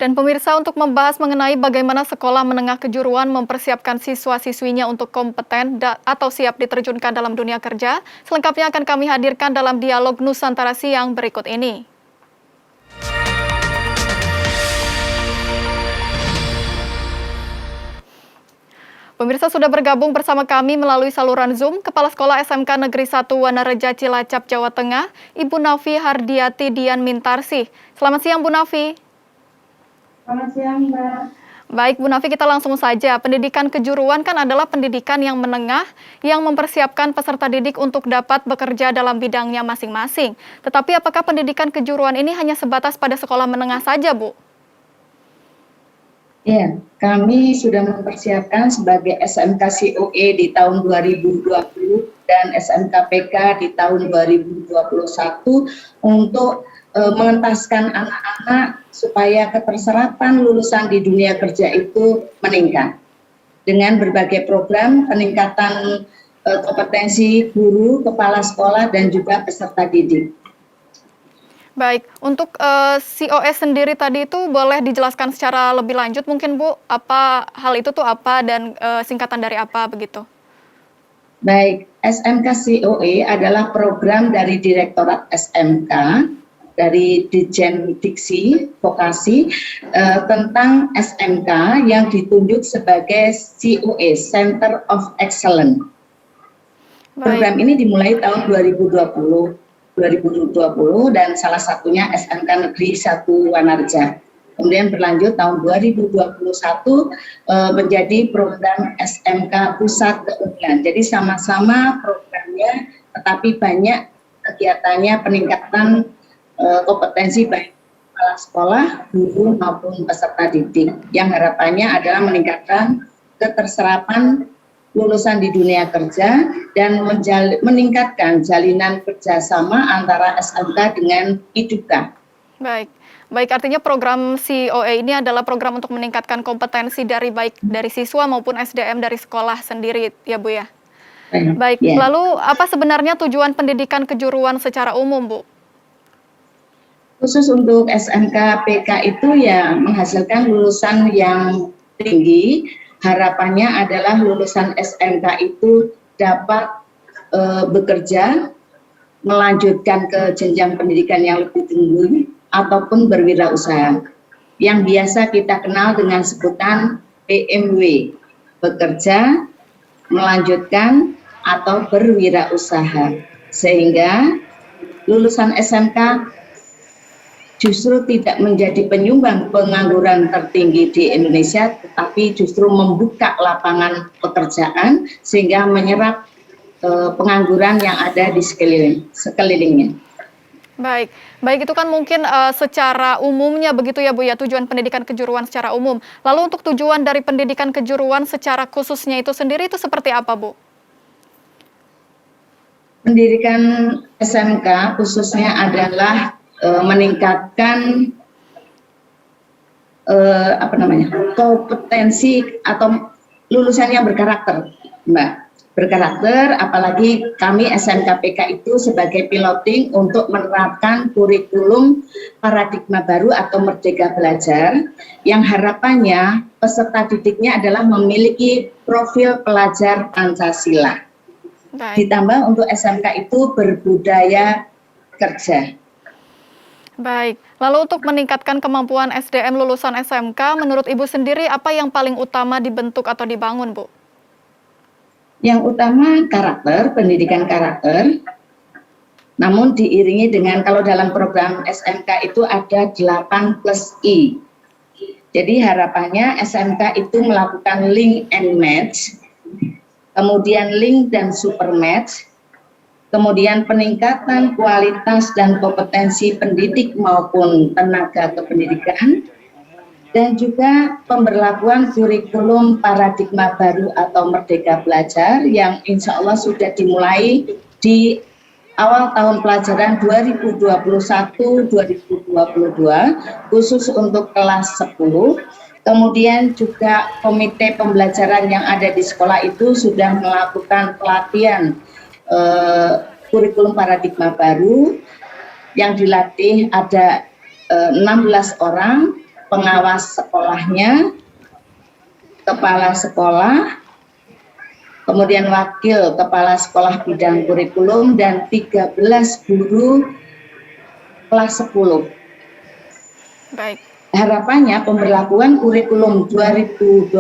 Dan pemirsa, untuk membahas mengenai bagaimana sekolah menengah kejuruan mempersiapkan siswa-siswinya untuk kompeten atau siap diterjunkan dalam dunia kerja, selengkapnya akan kami hadirkan dalam dialog Nusantara Siang berikut ini. Pemirsa, sudah bergabung bersama kami melalui saluran Zoom Kepala Sekolah SMK Negeri 1 Wanareja Cilacap, Jawa Tengah, Ibu Nafi Hardiati Dian Mintarsi. Selamat siang, Bu Nafi. Selamat siang, Mbak. Baik, Bu Nafi, kita langsung saja. Pendidikan kejuruan kan adalah pendidikan yang menengah yang mempersiapkan peserta didik untuk dapat bekerja dalam bidangnya masing-masing. Tetapi apakah pendidikan kejuruan ini hanya sebatas pada sekolah menengah saja, Bu? Ya, kami sudah mempersiapkan sebagai SMK COE di tahun 2020 dan SMK PK di tahun 2021 untuk mengentaskan anak-anak supaya keterserapan lulusan di dunia kerja itu meningkat dengan berbagai program peningkatan kompetensi guru, kepala sekolah, dan juga peserta didik. Baik, untuk COS sendiri tadi itu boleh dijelaskan secara lebih lanjut mungkin, Bu, apa hal itu tuh apa dan singkatan dari apa begitu? Baik, SMK COE adalah program dari Direktorat SMK, dari Ditjen Diksi Vokasi tentang SMK yang ditunjuk sebagai COE, Center of Excellence. Program ini dimulai tahun 2020 dan salah satunya SMK Negeri 1 Wanareja. Kemudian berlanjut tahun 2021 menjadi program SMK Pusat Keunggulan. Jadi sama-sama programnya, tetapi banyak kegiatannya peningkatan kompetensi baik kepala sekolah, guru maupun peserta didik. Yang harapannya adalah meningkatkan keterserapan lulusan di dunia kerja dan meningkatkan jalinan kerjasama antara SMK dengan IDUKA. Baik, artinya program COE ini adalah program untuk meningkatkan kompetensi baik dari siswa maupun SDM dari sekolah sendiri, ya Bu ya? Baik, lalu apa sebenarnya tujuan pendidikan kejuruan secara umum, Bu? Khusus untuk SMK PK itu ya menghasilkan lulusan yang tinggi. Harapannya adalah lulusan SMK itu dapat bekerja, melanjutkan ke jenjang pendidikan yang lebih tinggi, ataupun berwirausaha. Yang biasa kita kenal dengan sebutan PMW, bekerja, melanjutkan, atau berwirausaha. Sehingga lulusan SMK justru tidak menjadi penyumbang pengangguran tertinggi di Indonesia, tetapi justru membuka lapangan pekerjaan sehingga menyerap pengangguran yang ada di sekelilingnya. Baik itu kan mungkin secara umumnya begitu ya Bu ya, tujuan pendidikan kejuruan secara umum. Lalu untuk tujuan dari pendidikan kejuruan secara khususnya itu sendiri itu seperti apa, Bu? Pendidikan SMK khususnya adalah meningkatkan kompetensi atau lulusan yang berkarakter, Mbak. Berkarakter, apalagi kami SMK PK itu sebagai piloting untuk menerapkan kurikulum paradigma baru atau Merdeka Belajar yang harapannya peserta didiknya adalah memiliki profil pelajar Pancasila. Ditambah untuk SMK itu berbudaya kerja. Baik, lalu untuk meningkatkan kemampuan SDM lulusan SMK, menurut Ibu sendiri apa yang paling utama dibentuk atau dibangun, Bu? Yang utama karakter, pendidikan karakter, namun diiringi dengan kalau dalam program SMK itu ada 8+I. Jadi harapannya SMK itu melakukan link and match, kemudian link dan super match, kemudian peningkatan kualitas dan kompetensi pendidik maupun tenaga kependidikan, dan juga pemberlakuan kurikulum paradigma baru atau Merdeka Belajar yang insya Allah sudah dimulai di awal tahun pelajaran 2021-2022 khusus untuk kelas 10. Kemudian juga komite pembelajaran yang ada di sekolah itu sudah melakukan pelatihan kurikulum paradigma baru yang dilatih ada 16 orang pengawas sekolahnya, kepala sekolah, kemudian wakil kepala sekolah bidang kurikulum, dan 13 guru kelas 10. Baik. Harapannya pemberlakuan kurikulum 2021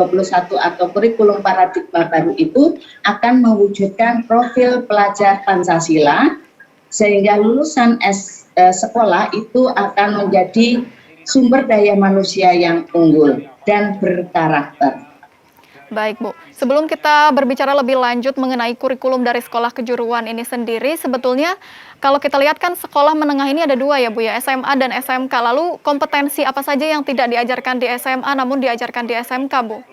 atau kurikulum paradigma baru itu akan mewujudkan profil pelajar Pancasila, sehingga lulusan sekolah itu akan menjadi sumber daya manusia yang unggul dan berkarakter. Baik, Bu. Sebelum kita berbicara lebih lanjut mengenai kurikulum dari sekolah kejuruan ini sendiri, sebetulnya kalau kita lihat kan sekolah menengah ini ada dua ya, Bu ya, SMA dan SMK. Lalu kompetensi apa saja yang tidak diajarkan di SMA namun diajarkan di SMK, Bu?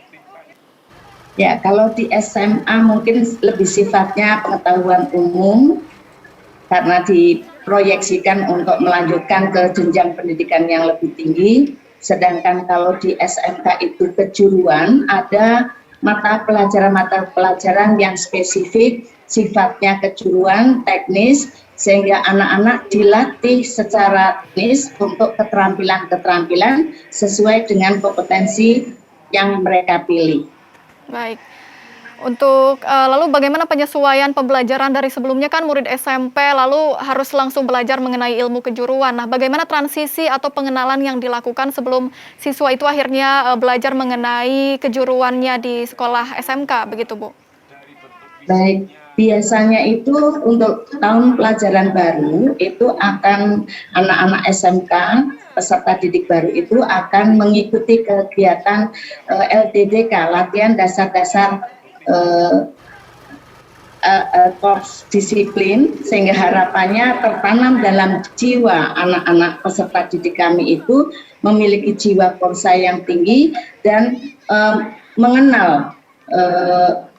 Ya, kalau di SMA mungkin lebih sifatnya pengetahuan umum karena diproyeksikan untuk melanjutkan ke jenjang pendidikan yang lebih tinggi. Sedangkan kalau di SMK itu kejuruan, ada mata pelajaran yang spesifik, sifatnya kejuruan, teknis, sehingga anak-anak dilatih secara teknis untuk keterampilan-keterampilan sesuai dengan kompetensi yang mereka pilih. Baik. Untuk lalu bagaimana penyesuaian pembelajaran dari sebelumnya kan murid SMP lalu harus langsung belajar mengenai ilmu kejuruan. Nah, bagaimana transisi atau pengenalan yang dilakukan sebelum siswa itu akhirnya belajar mengenai kejuruannya di sekolah SMK, begitu, Bu? Baik, biasanya itu untuk tahun pelajaran baru itu akan anak-anak SMK peserta didik baru itu akan mengikuti kegiatan LDDK, latihan dasar-dasar korps disiplin, sehingga harapannya tertanam dalam jiwa anak-anak peserta didik kami itu memiliki jiwa korsa yang tinggi dan mengenal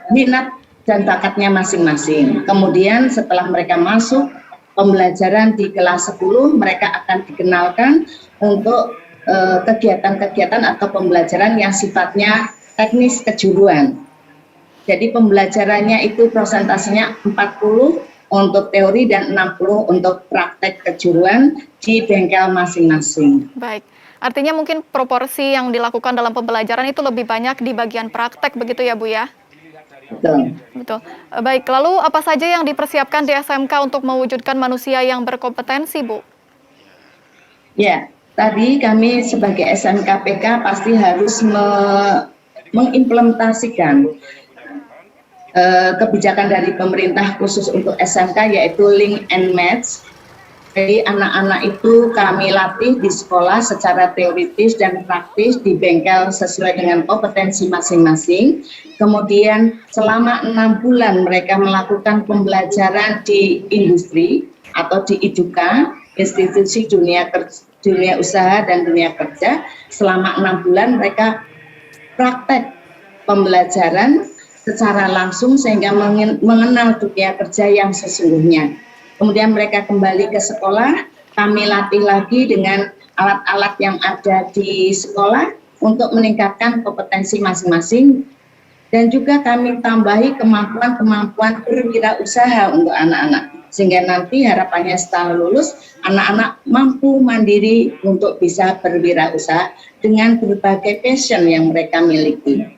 minat dan bakatnya masing-masing. Kemudian setelah mereka masuk pembelajaran di kelas 10, mereka akan dikenalkan untuk kegiatan-kegiatan atau pembelajaran yang sifatnya teknis kejuruan. Jadi pembelajarannya itu prosentasenya 40 untuk teori dan 60 untuk praktek kejuruan di bengkel masing-masing. Baik, artinya mungkin proporsi yang dilakukan dalam pembelajaran itu lebih banyak di bagian praktek, begitu ya, Bu ya? Betul. Betul. Baik, lalu apa saja yang dipersiapkan di SMK untuk mewujudkan manusia yang berkompetensi, Bu? Ya, tadi kami sebagai SMK PK pasti harus mengimplementasikan kebijakan dari pemerintah khusus untuk SMK, yaitu link and match. Jadi anak-anak itu kami latih di sekolah secara teoritis dan praktis di bengkel sesuai dengan kompetensi masing-masing. Kemudian selama 6 bulan mereka melakukan pembelajaran di industri atau di IDUKA, institusi dunia usaha dan dunia kerja. Selama 6 bulan mereka praktek pembelajaran secara langsung sehingga mengenal dunia kerja yang sesungguhnya. Kemudian mereka kembali ke sekolah, kami latih lagi dengan alat-alat yang ada di sekolah untuk meningkatkan kompetensi masing-masing, dan juga kami tambahi kemampuan-kemampuan berwirausaha untuk anak-anak, sehingga nanti harapannya setelah lulus anak-anak mampu mandiri untuk bisa berwirausaha dengan berbagai passion yang mereka miliki.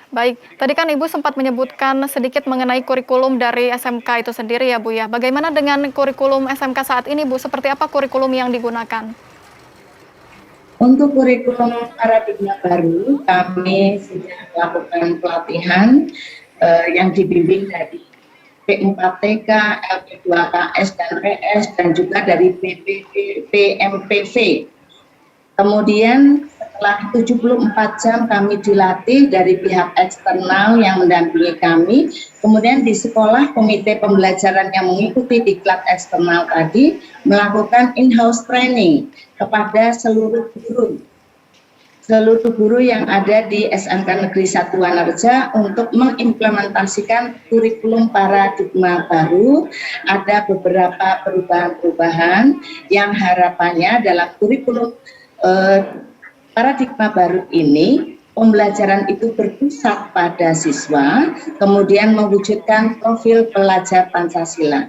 Baik, tadi kan Ibu sempat menyebutkan sedikit mengenai kurikulum dari SMK itu sendiri ya, Bu ya. Bagaimana dengan kurikulum SMK saat ini, Bu? Seperti apa kurikulum yang digunakan? Untuk kurikulum paradigma baru, kami sudah melakukan pelatihan yang dibimbing dari P4TK, LP2KS dan PS, dan juga dari PMPV. Kemudian setelah 74 jam kami dilatih dari pihak eksternal yang mendampingi kami. Kemudian di sekolah komite pembelajaran yang mengikuti diklat eksternal tadi melakukan in-house training kepada seluruh guru yang ada di SMK Negeri 1 Wanarja untuk mengimplementasikan kurikulum paradigma baru. Ada beberapa perubahan-perubahan yang harapannya dalam kurikulum paradigma baru ini, pembelajaran itu berpusat pada siswa, kemudian mewujudkan profil pelajar Pancasila.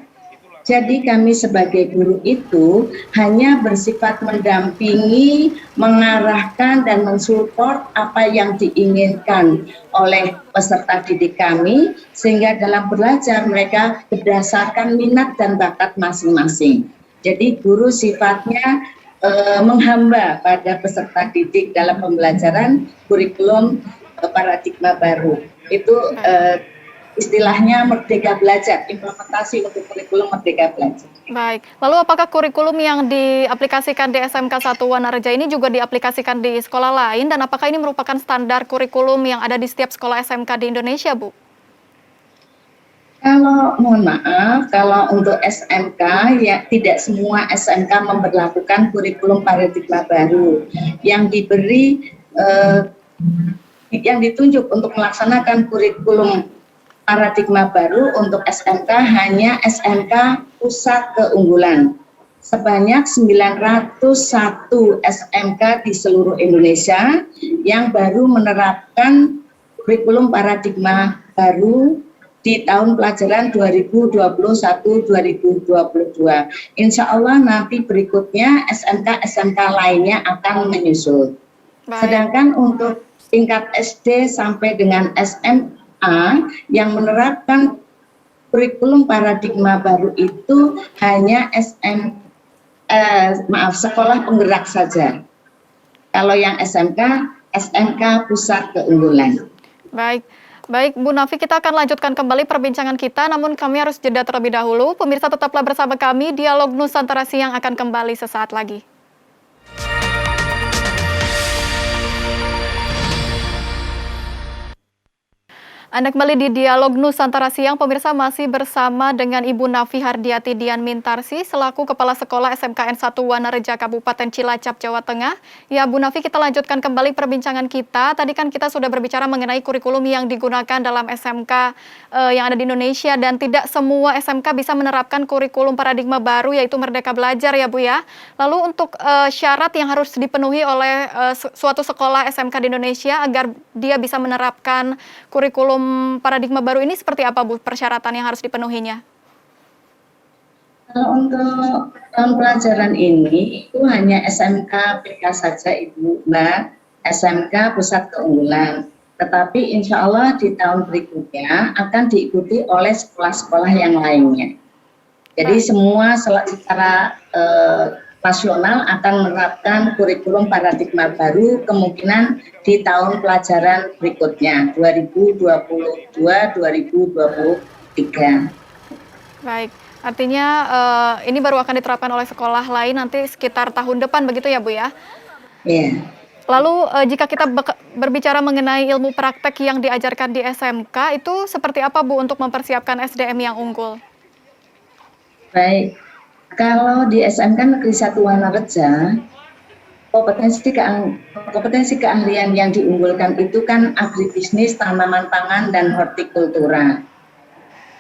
Jadi kami sebagai guru itu hanya bersifat mendampingi, mengarahkan dan mensupport apa yang diinginkan oleh peserta didik kami, sehingga dalam belajar mereka berdasarkan minat dan bakat masing-masing. Jadi guru sifatnya menghamba pada peserta didik dalam pembelajaran kurikulum paradigma baru. Itu istilahnya Merdeka Belajar, implementasi untuk kurikulum Merdeka Belajar. Baik, lalu apakah kurikulum yang diaplikasikan di SMK 1 Wanareja ini juga diaplikasikan di sekolah lain, dan apakah ini merupakan standar kurikulum yang ada di setiap sekolah SMK di Indonesia, Bu? Kalau mohon maaf, kalau untuk SMK ya tidak semua SMK memberlakukan kurikulum paradigma baru. Yang diberi yang ditunjuk untuk melaksanakan kurikulum paradigma baru untuk SMK hanya SMK Pusat Keunggulan. Sebanyak 901 SMK di seluruh Indonesia yang baru menerapkan kurikulum paradigma baru di tahun pelajaran 2021-2022. Insya Allah nanti berikutnya SMK-SMK lainnya akan menyusul. Sedangkan untuk tingkat SD sampai dengan SMA yang menerapkan kurikulum paradigma baru itu hanya sekolah penggerak saja. Kalau yang SMK Pusat Keunggulan. Baik, Bu Nafi, kita akan lanjutkan kembali perbincangan kita, namun kami harus jeda terlebih dahulu. Pemirsa tetaplah bersama kami, Dialog Nusantara Siang akan kembali sesaat lagi. Anda kembali di Dialog Nusantara Siang, pemirsa masih bersama dengan Ibu Nafi Hardiati Dian Mintarsi selaku Kepala Sekolah SMKN 1 Wanareja Kabupaten Cilacap, Jawa Tengah. Ya, Bu Nafi, kita lanjutkan kembali perbincangan kita. Tadi kan kita sudah berbicara mengenai kurikulum yang digunakan dalam SMK yang ada di Indonesia, dan tidak semua SMK bisa menerapkan kurikulum paradigma baru yaitu Merdeka Belajar ya, Bu ya. Lalu untuk syarat yang harus dipenuhi oleh suatu sekolah SMK di Indonesia agar dia bisa menerapkan kurikulum paradigma baru ini seperti apa, Bu, persyaratan yang harus dipenuhinya? Kalau untuk tahun pelajaran ini itu hanya SMK PK saja, Ibu Mbak, SMK Pusat Keunggulan. Tetapi insya Allah di tahun berikutnya akan diikuti oleh sekolah-sekolah yang lainnya. Jadi semua secara nasional akan menerapkan kurikulum paradigma baru kemungkinan di tahun pelajaran berikutnya 2022-2023. Baik, artinya ini baru akan diterapkan oleh sekolah lain nanti sekitar tahun depan begitu ya, Bu ya? Iya. Lalu jika kita berbicara mengenai ilmu praktek yang diajarkan di SMK, itu seperti apa, Bu, untuk mempersiapkan SDM yang unggul? Baik. Kalau di SMK Negeri 1 Wanareja, kompetensi keahlian yang diunggulkan itu kan agribisnis, tanaman pangan, dan hortikultura.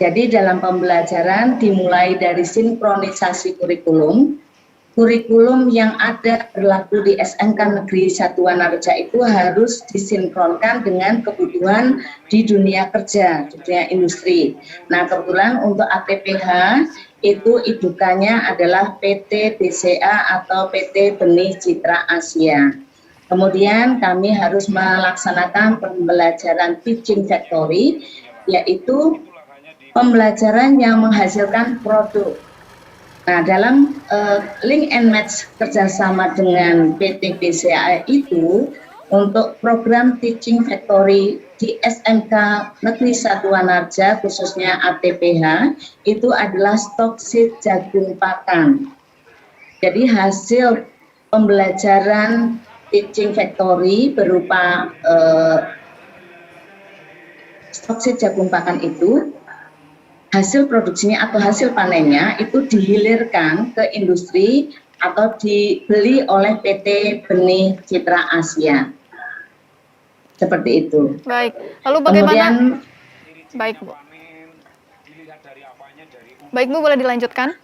Jadi dalam pembelajaran dimulai dari sinkronisasi kurikulum yang ada berlaku di SMK Negeri 1 Wanareja itu harus disinkronkan dengan kebutuhan di dunia kerja, di dunia industri. Nah, kebetulan untuk ATPH itu idukannya adalah PT BCA atau PT Benih Citra Asia. Kemudian kami harus melaksanakan pembelajaran teaching factory, yaitu pembelajaran yang menghasilkan produk. Nah, dalam link and match kerjasama dengan PT BCA itu, untuk program teaching factory di SMK Negeri 1 Wanareja khususnya ATPH itu adalah stok seed jagung pakan. Jadi hasil pembelajaran teaching factory berupa stok seed jagung pakan itu, hasil produksinya atau hasil panennya itu dihilirkan ke industri atau dibeli oleh PT Benih Citra Asia. Seperti itu. Baik, lalu bagaimana? Kemudian, baik, Bu. Baik, Bu, boleh dilanjutkan?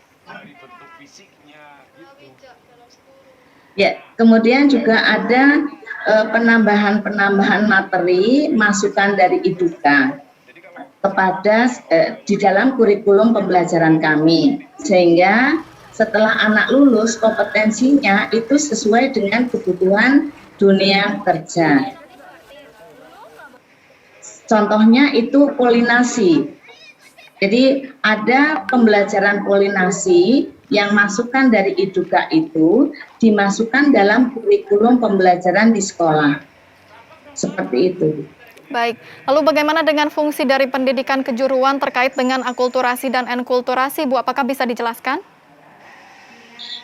Ya, kemudian juga ada penambahan materi masukan dari IDUKA. kepada di dalam kurikulum pembelajaran kami, sehingga setelah anak lulus kompetensinya itu sesuai dengan kebutuhan dunia kerja. Contohnya itu polinasi. Jadi ada pembelajaran polinasi yang masukan dari Iduka itu dimasukkan dalam kurikulum pembelajaran di sekolah. Seperti itu. Baik, lalu bagaimana dengan fungsi dari pendidikan kejuruan terkait dengan akulturasi dan enkulturasi, Bu? Apakah bisa dijelaskan?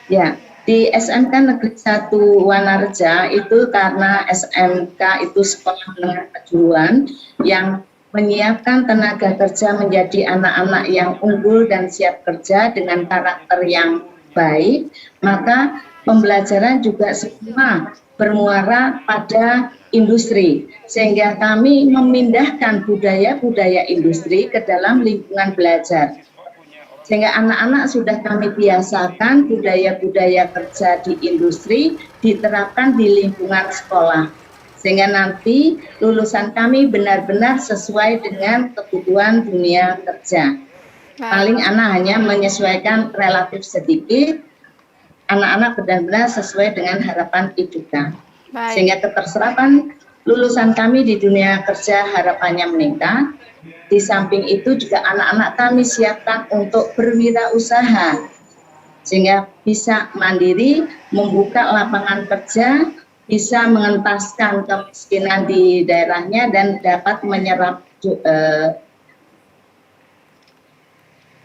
Ya, di SMK Negeri 1 Wanareja itu karena SMK itu sekolah menengah kejuruan yang menyiapkan tenaga kerja menjadi anak-anak yang unggul dan siap kerja dengan karakter yang baik, maka pembelajaran juga semua bermuara pada industri, sehingga kami memindahkan budaya-budaya industri ke dalam lingkungan belajar. Sehingga anak-anak sudah kami biasakan budaya-budaya kerja di industri diterapkan di lingkungan sekolah. Sehingga nanti lulusan kami benar-benar sesuai dengan kebutuhan dunia kerja. Paling anak hanya menyesuaikan relatif sedikit, anak-anak benar-benar sesuai dengan harapan Iduka. Sehingga keterserapan lulusan kami di dunia kerja harapannya meningkat. Di samping itu juga anak-anak kami siapkan untuk berwirausaha, sehingga bisa mandiri, membuka lapangan kerja, bisa mengentaskan kemiskinan di daerahnya dan dapat menyerap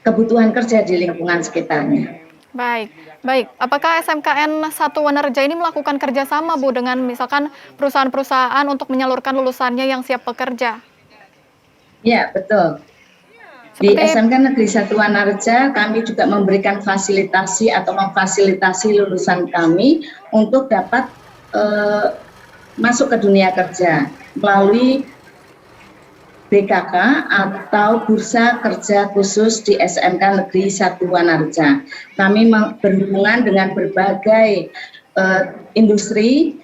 kebutuhan kerja di lingkungan sekitarnya. Baik, baik. Apakah SMKN 1 Wanareja ini melakukan kerjasama, Bu, dengan misalkan perusahaan-perusahaan untuk menyalurkan lulusannya yang siap bekerja? Ya, betul. Di SMK Negeri 1 Wanareja kami juga memberikan fasilitasi atau memfasilitasi lulusan kami untuk dapat masuk ke dunia kerja melalui BKK atau Bursa Kerja Khusus di SMK Negeri 1 Wanareja. Kami berhubungan dengan berbagai industri,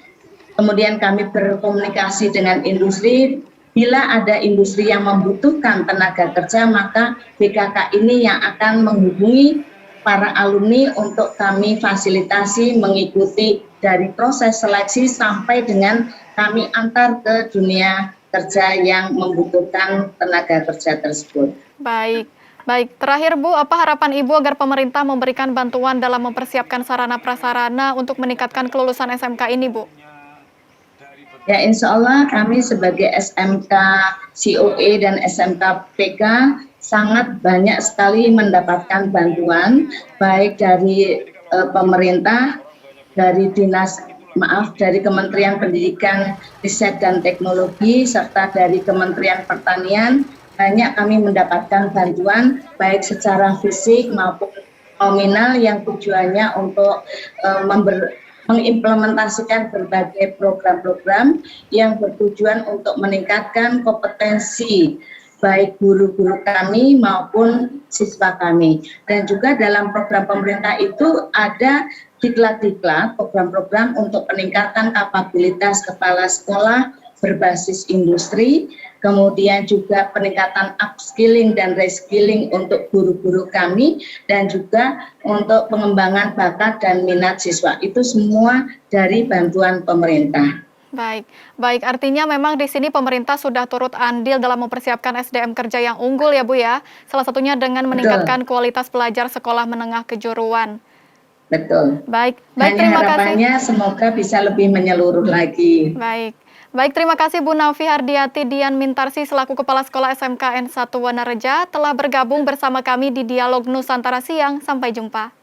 kemudian kami berkomunikasi dengan industri. Bila ada industri yang membutuhkan tenaga kerja, maka BKK ini yang akan menghubungi para alumni untuk kami fasilitasi mengikuti dari proses seleksi sampai dengan kami antar ke dunia kerja yang membutuhkan tenaga kerja tersebut. Baik, baik. Terakhir, Bu, apa harapan Ibu agar pemerintah memberikan bantuan dalam mempersiapkan sarana prasarana untuk meningkatkan kelulusan SMK ini, Bu? Ya, insya Allah kami sebagai SMK COE dan SMK PK sangat banyak sekali mendapatkan bantuan, baik dari pemerintah, dari dari Kementerian Pendidikan, Riset dan Teknologi, serta dari Kementerian Pertanian. Banyak kami mendapatkan bantuan, baik secara fisik maupun nominal yang tujuannya untuk mengimplementasikan berbagai program-program yang bertujuan untuk meningkatkan kompetensi baik guru-guru kami maupun siswa kami. Dan juga dalam program pemerintah itu ada diklat-diklat program-program untuk peningkatan kapabilitas kepala sekolah berbasis industri, kemudian juga peningkatan upskilling dan reskilling untuk guru-guru kami, dan juga untuk pengembangan bakat dan minat siswa. Itu semua dari bantuan pemerintah. Baik, baik. Artinya memang di sini pemerintah sudah turut andil dalam mempersiapkan SDM kerja yang unggul ya, Bu, ya. Salah satunya dengan meningkatkan kualitas pelajar sekolah menengah kejuruan. Betul. Baik, baik. Terima kasih. Harapannya semoga bisa lebih menyeluruh lagi. Baik. Baik, terima kasih Bu Nafi Hardiati Dian Mintarsi selaku Kepala Sekolah SMKN 1 Wanareja telah bergabung bersama kami di Dialog Nusantara Siang. Sampai jumpa.